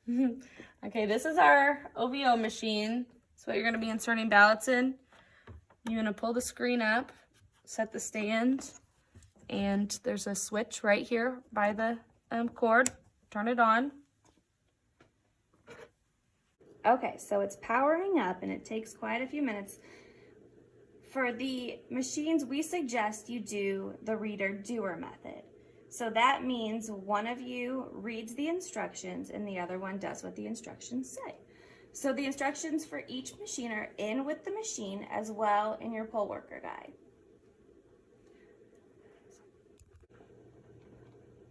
Okay, this is our OVO machine. That's what you're going to be inserting ballots in. You're going to pull the screen up, set the stand, and there's a switch right here by the cord. Turn it on. Okay, so it's powering up and it takes quite a few minutes. For the machines, we suggest you do the reader-doer method. So that means one of you reads the instructions and the other one does what the instructions say. So the instructions for each machine are in with the machine as well in your poll worker guide.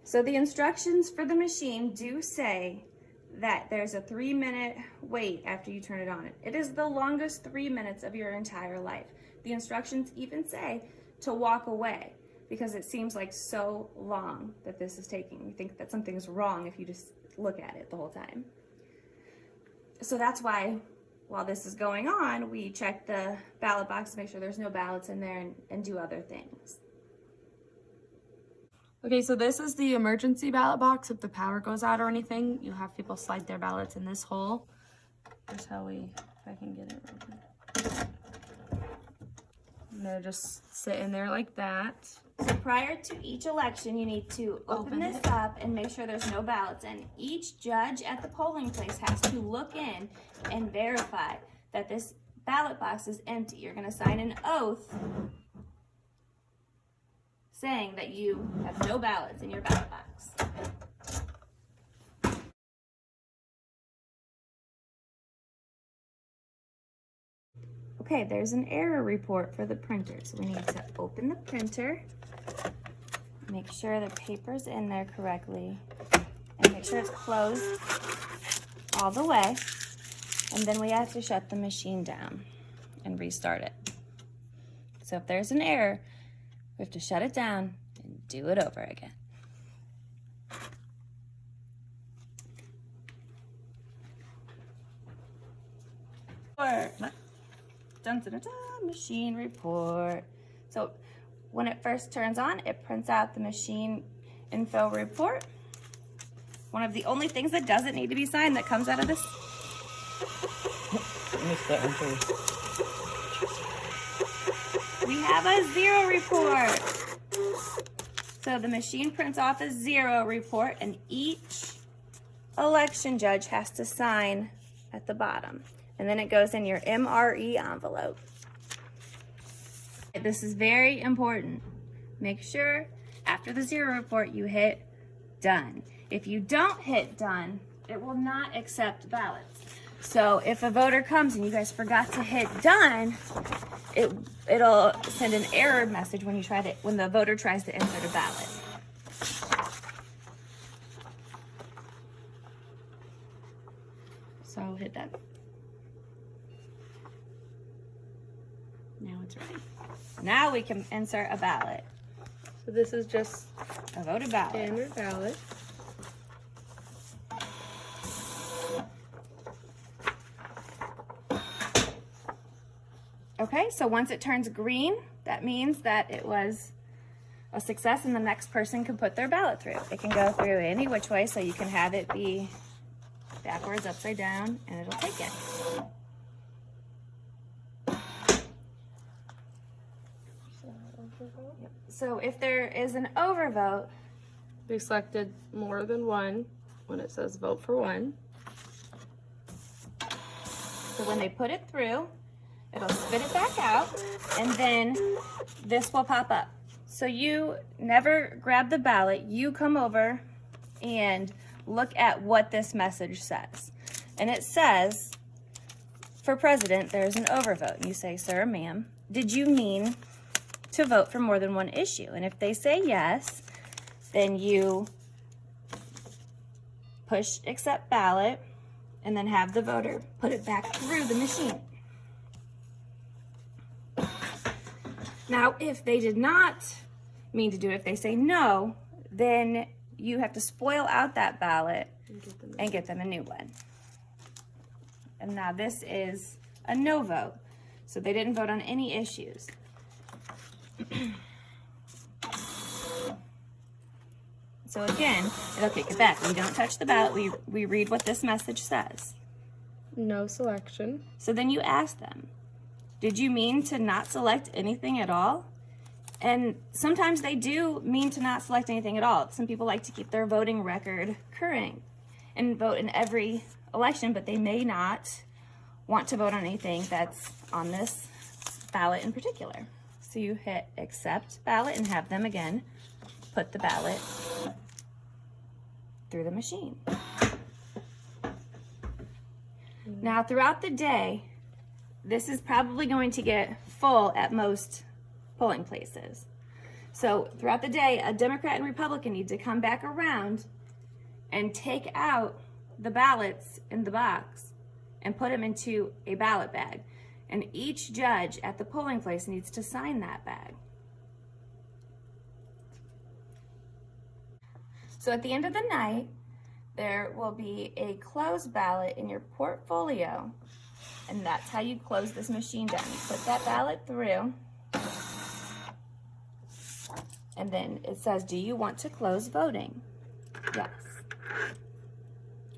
So the instructions for the machine do say that there's a 3-minute wait after you turn it on. It is the longest 3 minutes of your entire life. The instructions even say to walk away because it seems like so long that this is taking. You think that something's wrong if you just look at it the whole time. So that's why while this is going on, we check the ballot box to make sure there's no ballots in there and do other things. Okay, so this is the emergency ballot box. If the power goes out or anything, you have people slide their ballots in this hole. Here's how if I can get it right here. And they're just sitting there like that. So prior to each election, you need to open this up and make sure there's no ballots. And each judge at the polling place has to look in and verify that this ballot box is empty. You're going to sign an oath saying that you have no ballots in your ballot box. Okay, there's an error report for the printer. So we need to open the printer, make sure the paper's in there correctly, and make sure it's closed all the way. And then we have to shut the machine down and restart it. So if there's an error, we have to shut it down and do it over again. Dun, dun, dun, dun, machine report. So when it first turns on, it prints out the machine info report. One of the only things that doesn't need to be signed that comes out of this. I missed that one too. We have a 0 report. So the machine prints off a 0 report and each election judge has to sign at the bottom. And then it goes in your MRE envelope. This is very important. Make sure after the 0 report you hit done. If you don't hit done, it will not accept ballots. So if a voter comes and you guys forgot to hit done, it'll send an error message when the voter tries to insert a ballot. So hit that. Now it's ready. Now we can insert a ballot. So this is just A voted ballot. standard ballot. Okay, so once it turns green, that means that it was a success and the next person can put their ballot through. It can go through any which way, so you can have it be backwards, upside down, and it'll take it. So if there is an overvote, They selected more than one when it says vote for one. so when they put it through, it'll spit it back out, and then this will pop up. So you never grab the ballot, you come over and look at what this message says. And it says, for president, there's an overvote. And you say, sir, ma'am, did you mean to vote for more than one issue? And if they say yes, then you push accept ballot and then have the voter put it back through the machine. Now, if they did not mean to do it, if they say no, then you have to spoil out that ballot and get them a new one. And now this is a no vote. So they didn't vote on any issues. So again, it'll kick it back. We don't touch the ballot. We read what this message says. No selection. So then you ask them, did you mean to not select anything at all? And sometimes they do mean to not select anything at all. Some people like to keep their voting record current and vote in every election, but they may not want to vote on anything that's on this ballot in particular. So you hit accept ballot and have them again put the ballot through the machine. Now throughout the day, this is probably going to get full at most polling places. So throughout the day, a Democrat and Republican need to come back around and take out the ballots in the box and put them into a ballot bag. And each judge at the polling place needs to sign that bag. So at the end of the night, there will be a closed ballot in your portfolio, and that's how you close this machine down. You put that ballot through, and then it says, do you want to close voting? Yes.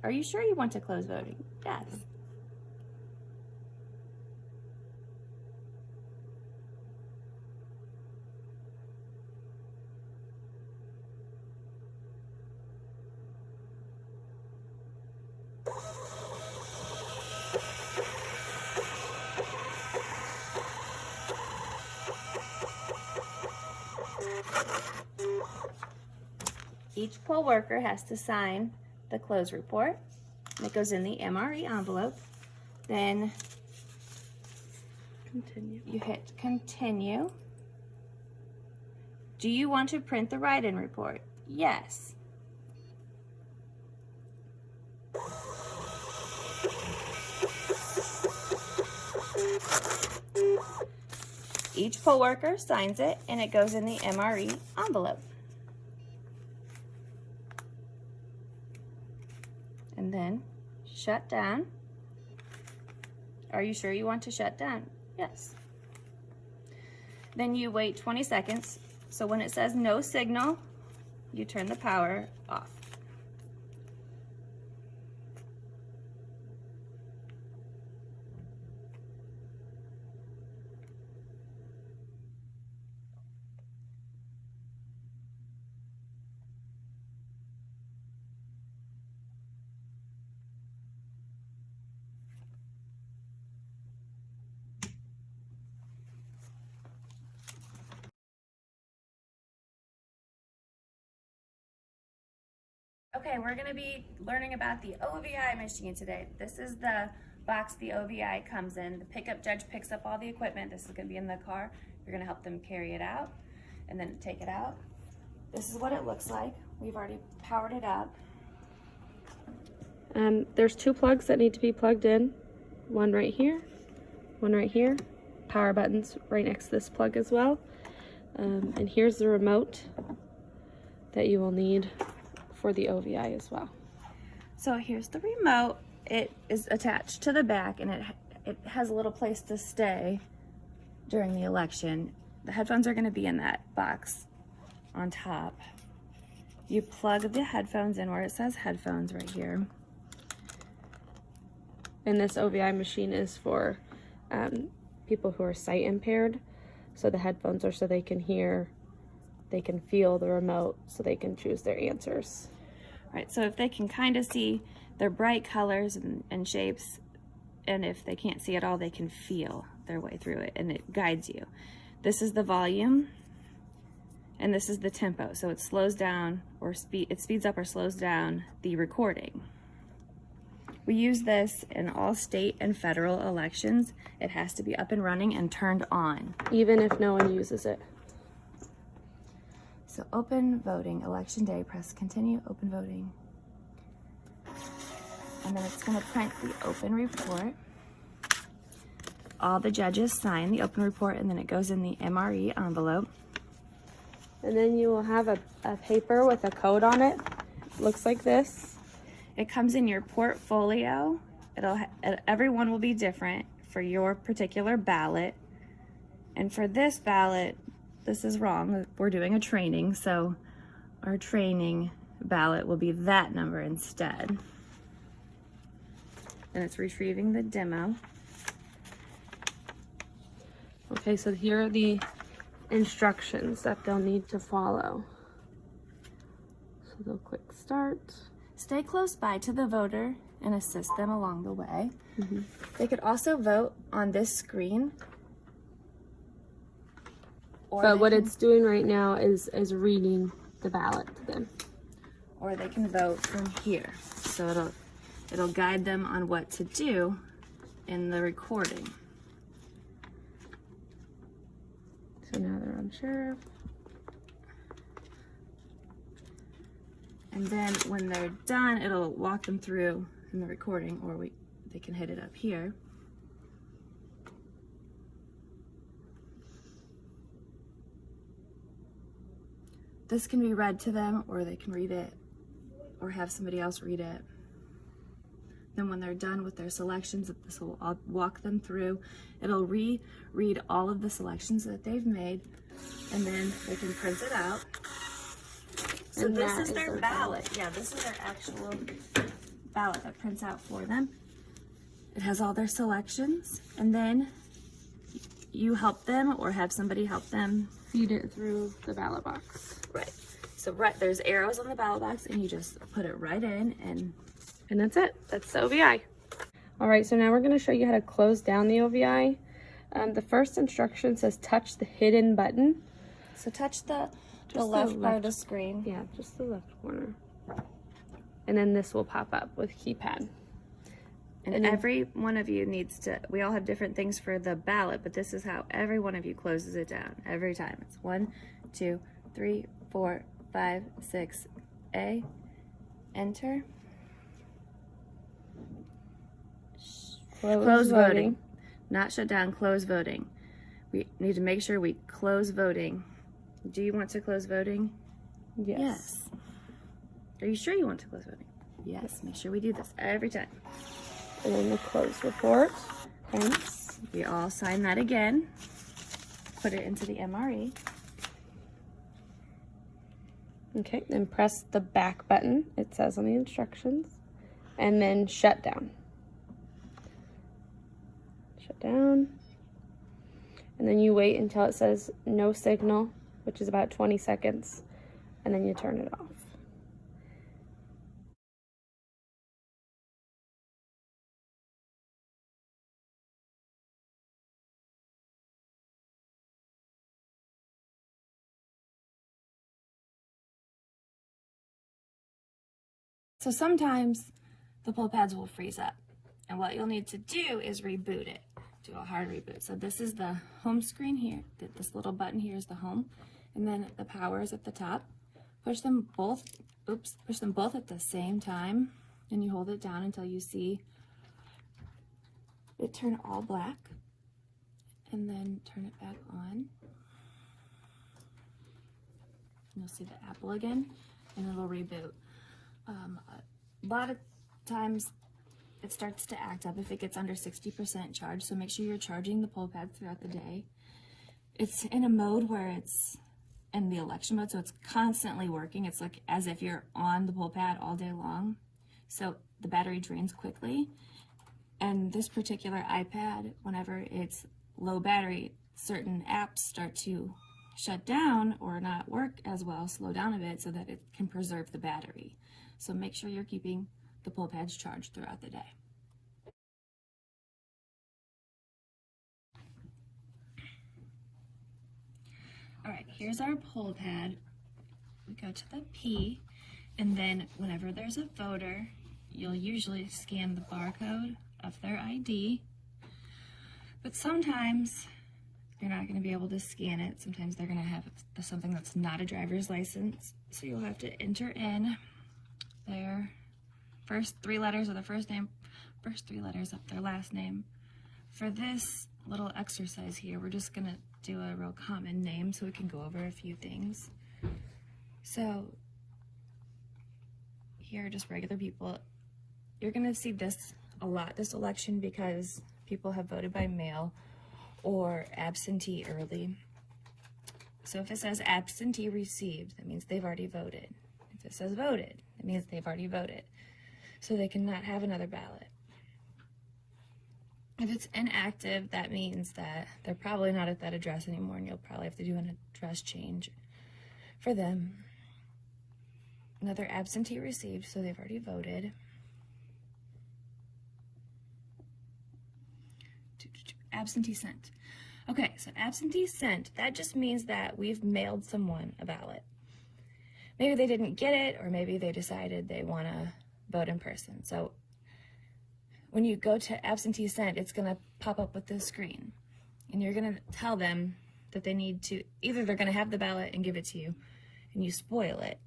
Are you sure you want to close voting? Yes. Each poll worker has to sign the close report. And it goes in the MRE envelope. Then Continue. you hit continue. Do you want to print the write-in report? Yes. Each poll worker signs it and it goes in the MRE envelope. And then shut down. Are you sure you want to shut down? Yes. Then you wait 20 seconds. So when it says no signal, you turn the power off. Okay, we're going to be learning about the OVI machine today. This is the box the OVI comes in. The pickup judge picks up all the equipment. This is going to be in the car. You're going to help them carry it out and then take it out. This is what it looks like. We've already powered it up. There's two plugs that need to be plugged in. One right here, one right here. Power buttons right next to this plug as well. And here's the remote that you will need for the OVI as well. So here's the remote. It is attached to the back and it has a little place to stay during the election. The headphones are going to be in that box on top. You plug the headphones in where it says headphones right here. And this OVI machine is for people who are sight impaired. So the headphones are so they can hear, they can feel the remote, so they can choose their answers. Right, so if they can kind of see their bright colors and shapes, and if they can't see at all, they can feel their way through it, and it guides you. This is the volume, and this is the tempo. So it slows down, or it speeds up or slows down the recording. We use this in all state and federal elections. It has to be up and running and turned on. Even if no one uses it. So open voting, election day, press continue, open voting. And then it's gonna print the open report. All the judges sign the open report and then it goes in the MRE envelope. And then you will have a paper with a code on it. Looks like this. It comes in your portfolio. Everyone will be different for your particular ballot. And for this ballot, this is wrong. We're doing a training, so our training ballot will be that number instead. And it's retrieving the demo. Okay, so here are the instructions that they'll need to follow. So they'll click start. Stay close by to the voter and assist them along the way. They could also vote on this screen. But what it's doing right now is reading the ballot to them. Or they can vote from here. So it'll guide them on what to do in the recording. So now they're on sheriff. And then when they're done, it'll walk them through in the recording, or they can hit it up here. This can be read to them, or they can read it, or have somebody else read it. Then when they're done with their selections, this will walk them through. It'll reread all of the selections that they've made, and then they can print it out. So And this that is their ballot. Yeah, this is their actual ballot that prints out for them. It has all their selections, and then you help them or have somebody help them Feed it through the ballot box. Right. So there's arrows on the ballot box, and you just put it right in, And that's it. That's the OVI. All right, so now we're going to show you how to close down the OVI. The first instruction says touch the hidden button. so touch the the left part of left. the screen. Yeah, just the left corner. And then this will pop up with keypad. And every one of you needs to, we all have different things for the ballot, but this is how every one of you closes it down every time. It's 1, 2, 3, 4, 5, 6, A, enter. Close voting. Not shut down, close voting. We need to make sure we close voting. Do you want to close voting? Yes. Are you sure you want to close voting? Yes, make sure we do this every time. And then the close report. Hence. We all sign that again. Put it into the MRE. Okay, then press the back button, it says on the instructions, and then shut down. Shut down. And then you wait until it says no signal, which is about 20 seconds, and then you turn it off. So sometimes the poll pads will freeze up, and what you'll need to do is reboot it. Do a hard reboot. So this is the home screen here. This little button here is the home, and then the power is at the top. Push them both at the same time, and you hold it down until you see it turn all black, and then turn it back on. You'll see the apple again, and it'll reboot. A lot of times it starts to act up if it gets under 60% charge, so make sure you're charging the poll pad throughout the day. It's in a mode where it's in the election mode, so it's constantly working. It's like as if you're on the poll pad all day long, so the battery drains quickly. And this particular iPad, whenever it's low battery, certain apps start to shut down or not work as well, slow down a bit so that it can preserve the battery. So make sure you're keeping the poll pads charged throughout the day. All right, here's our poll pad. We go to the P, and then whenever there's a voter, you'll usually scan the barcode of their ID. But sometimes you're not going to be able to scan it. Sometimes they're going to have something that's not a driver's license. So you'll have to enter in their first 3 letters of their first name, first 3 letters of their last name. For this little exercise here, we're just going to do a real common name so we can go over a few things. So here are just regular people. You're going to see this a lot this election because people have voted by mail or absentee early. So if it says absentee received, that means they've already voted. If it says voted, it means they've already voted. So they cannot have another ballot. If it's inactive, that means that they're probably not at that address anymore, and you'll probably have to do an address change for them. Another absentee received, so they've already voted. Absentee sent. Okay, so absentee sent, that just means that we've mailed someone a ballot. Maybe they didn't get it, or maybe they decided they want to vote in person. So when you go to absentee sent, it's going to pop up with this screen. And you're going to tell them that they need to, either they're going to have the ballot and give it to you, and you spoil it,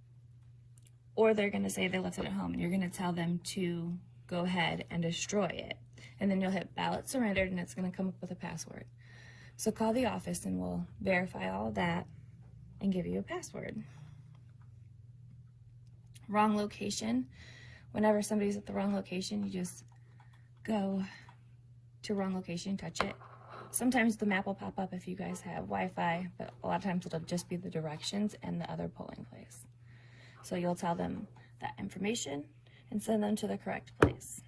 or they're going to say they left it at home, and you're going to tell them to go ahead and destroy it. And then you'll hit ballot surrendered, and it's going to come up with a password. So call the office, and we'll verify all of that and give you a password. Wrong location. Whenever somebody's at the wrong location, you just go to wrong location, touch it. Sometimes the map will pop up if you guys have Wi-Fi, but a lot of times it'll just be the directions and the other polling place. So you'll tell them that information and send them to the correct place.